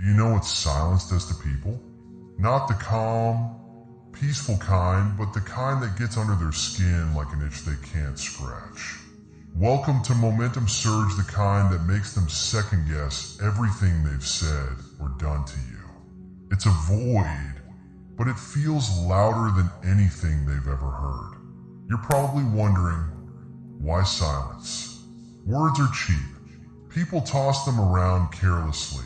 Do you know what silence does to people? Not the calm, peaceful kind, but the kind that gets under their skin like an itch they can't scratch. Welcome to Momentum Surge, the kind that makes them second guess everything they've said or done to you. It's a void, but it feels louder than anything they've ever heard. You're probably wondering, why silence? Words are cheap. People toss them around carelessly,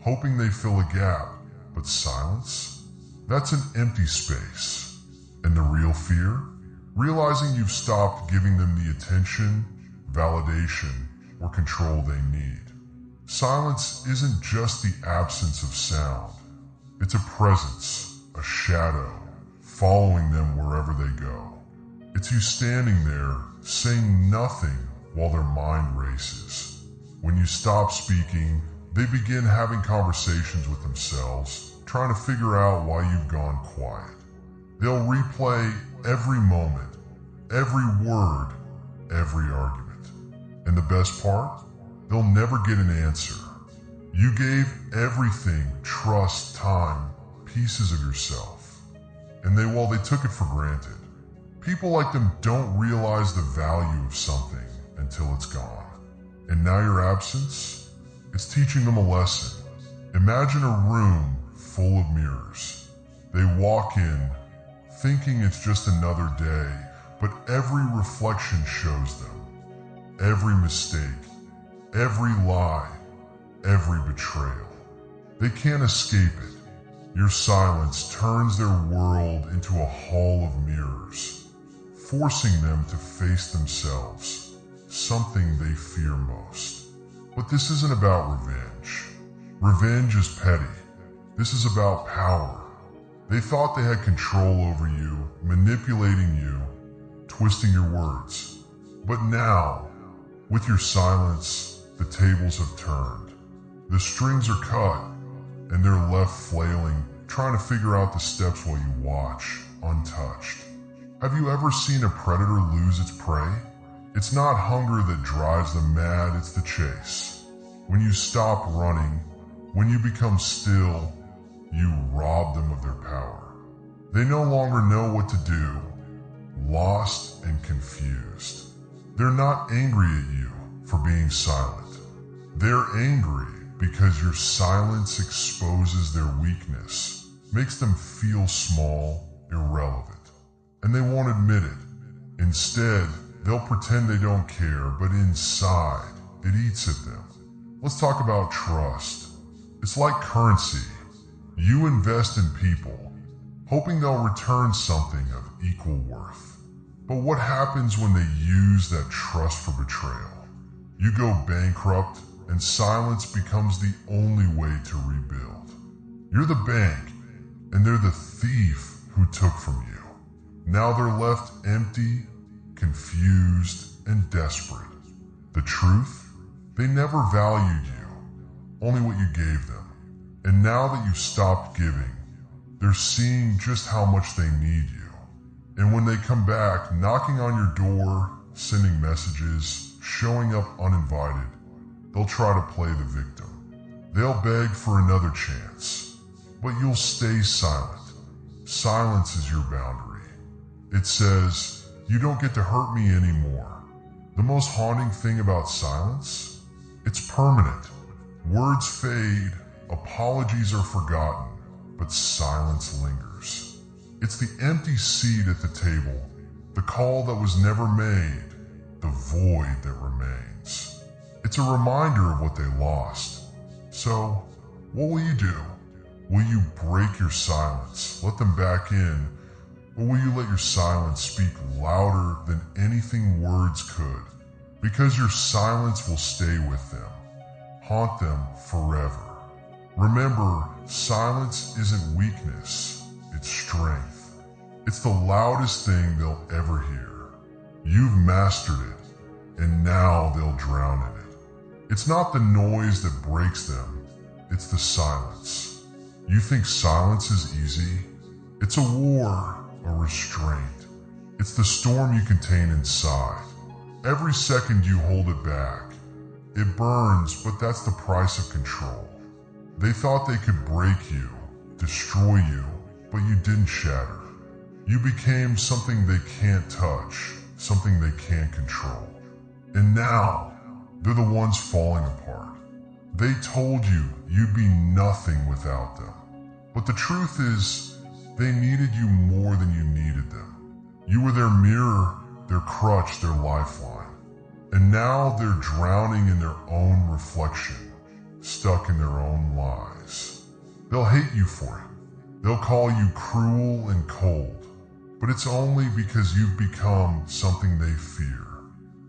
hoping they fill a gap, but silence? That's an empty space. And the real fear? Realizing you've stopped giving them the attention, validation, or control they need. Silence isn't just the absence of sound. It's a presence, a shadow, following them wherever they go. It's you standing there, saying nothing while their mind races. When you stop speaking, they begin having conversations with themselves, trying to figure out why you've gone quiet. They'll replay every moment, every word, every argument. And the best part? They'll never get an answer. You gave everything, trust, time, pieces of yourself. And while they took it for granted. People like them don't realize the value of something until it's gone. And now your absence? It's teaching them a lesson. Imagine a room full of mirrors. They walk in, thinking it's just another day, but every reflection shows them. Every mistake, every lie, every betrayal. They can't escape it. Your silence turns their world into a hall of mirrors, forcing them to face themselves, something they fear most. But this isn't about revenge. Revenge is petty. This is about power. They thought they had control over you, manipulating you, twisting your words. But now, with your silence, the tables have turned. The strings are cut, and they're left flailing, trying to figure out the steps while you watch, untouched. Have you ever seen a predator lose its prey? It's not hunger that drives them mad, it's the chase. When you stop running, when you become still, you rob them of their power. They no longer know what to do, lost and confused. They're not angry at you for being silent. They're angry because your silence exposes their weakness, makes them feel small, irrelevant. And they won't admit it. Instead, they'll pretend they don't care, but inside, it eats at them. Let's talk about trust. It's like currency. You invest in people, hoping they'll return something of equal worth. But what happens when they use that trust for betrayal? You go bankrupt, and silence becomes the only way to rebuild. You're the bank, and they're the thief who took from you. Now they're left empty, confused, and desperate. The truth? They never valued you, only what you gave them. And now that you've stopped giving, they're seeing just how much they need you. And when they come back, knocking on your door, sending messages, showing up uninvited, they'll try to play the victim. They'll beg for another chance, but you'll stay silent. Silence is your boundary. It says, you don't get to hurt me anymore. The most haunting thing about silence? It's permanent. Words fade, apologies are forgotten, but silence lingers. It's the empty seat at the table, the call that was never made, the void that remains. It's a reminder of what they lost. So, what will you do? Will you break your silence, let them back in, or will you let your silence speak louder than anything words could? Because your silence will stay with them, haunt them forever. Remember, silence isn't weakness, it's strength. It's the loudest thing they'll ever hear. You've mastered it, and now they'll drown in it. It's not the noise that breaks them, it's the silence. You think silence is easy? It's a war, a restraint. It's the storm you contain inside. Every second you hold it back, it burns, but that's the price of control. They thought they could break you, destroy you, but you didn't shatter. You became something they can't touch, something they can't control. And now, they're the ones falling apart. They told you you'd be nothing without them. But the truth is, they needed you more than you needed them. You were their mirror, their crutch, their lifeline. And now they're drowning in their own reflection, stuck in their own lies. They'll hate you for it. They'll call you cruel and cold. But it's only because you've become something they fear.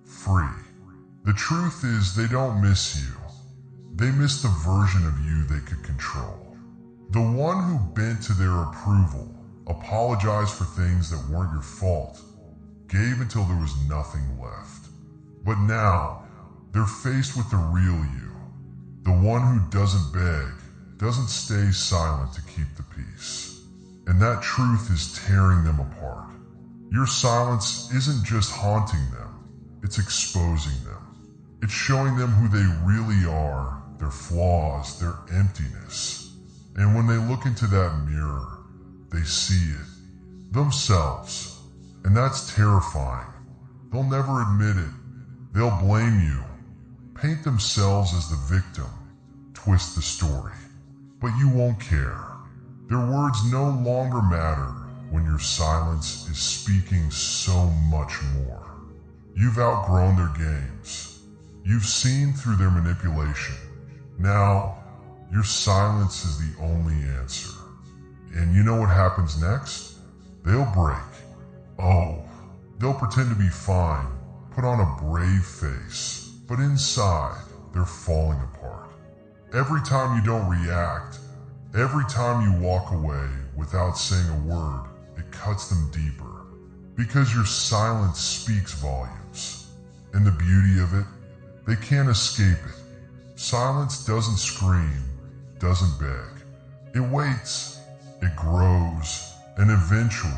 Free. The truth is they don't miss you. They miss the version of you they could control. The one who bent to their approval, apologized for things that weren't your fault, gave until there was nothing left. But now, they're faced with the real you. The one who doesn't beg, doesn't stay silent to keep the peace. And that truth is tearing them apart. Your silence isn't just haunting them, it's exposing them. It's showing them who they really are, their flaws, their emptiness. And when they look into that mirror, they see it, themselves. And that's terrifying. They'll never admit it. They'll blame you, paint themselves as the victim, twist the story. But you won't care. Their words no longer matter when your silence is speaking so much more. You've outgrown their games. You've seen through their manipulation. Now, your silence is the only answer. And you know what happens next? They'll break. Oh, they'll pretend to be fine, put on a brave face, but inside, they're falling apart. Every time you don't react, every time you walk away without saying a word, it cuts them deeper. Because your silence speaks volumes. And the beauty of it, they can't escape it. Silence doesn't scream, doesn't beg. It waits, it grows, and eventually,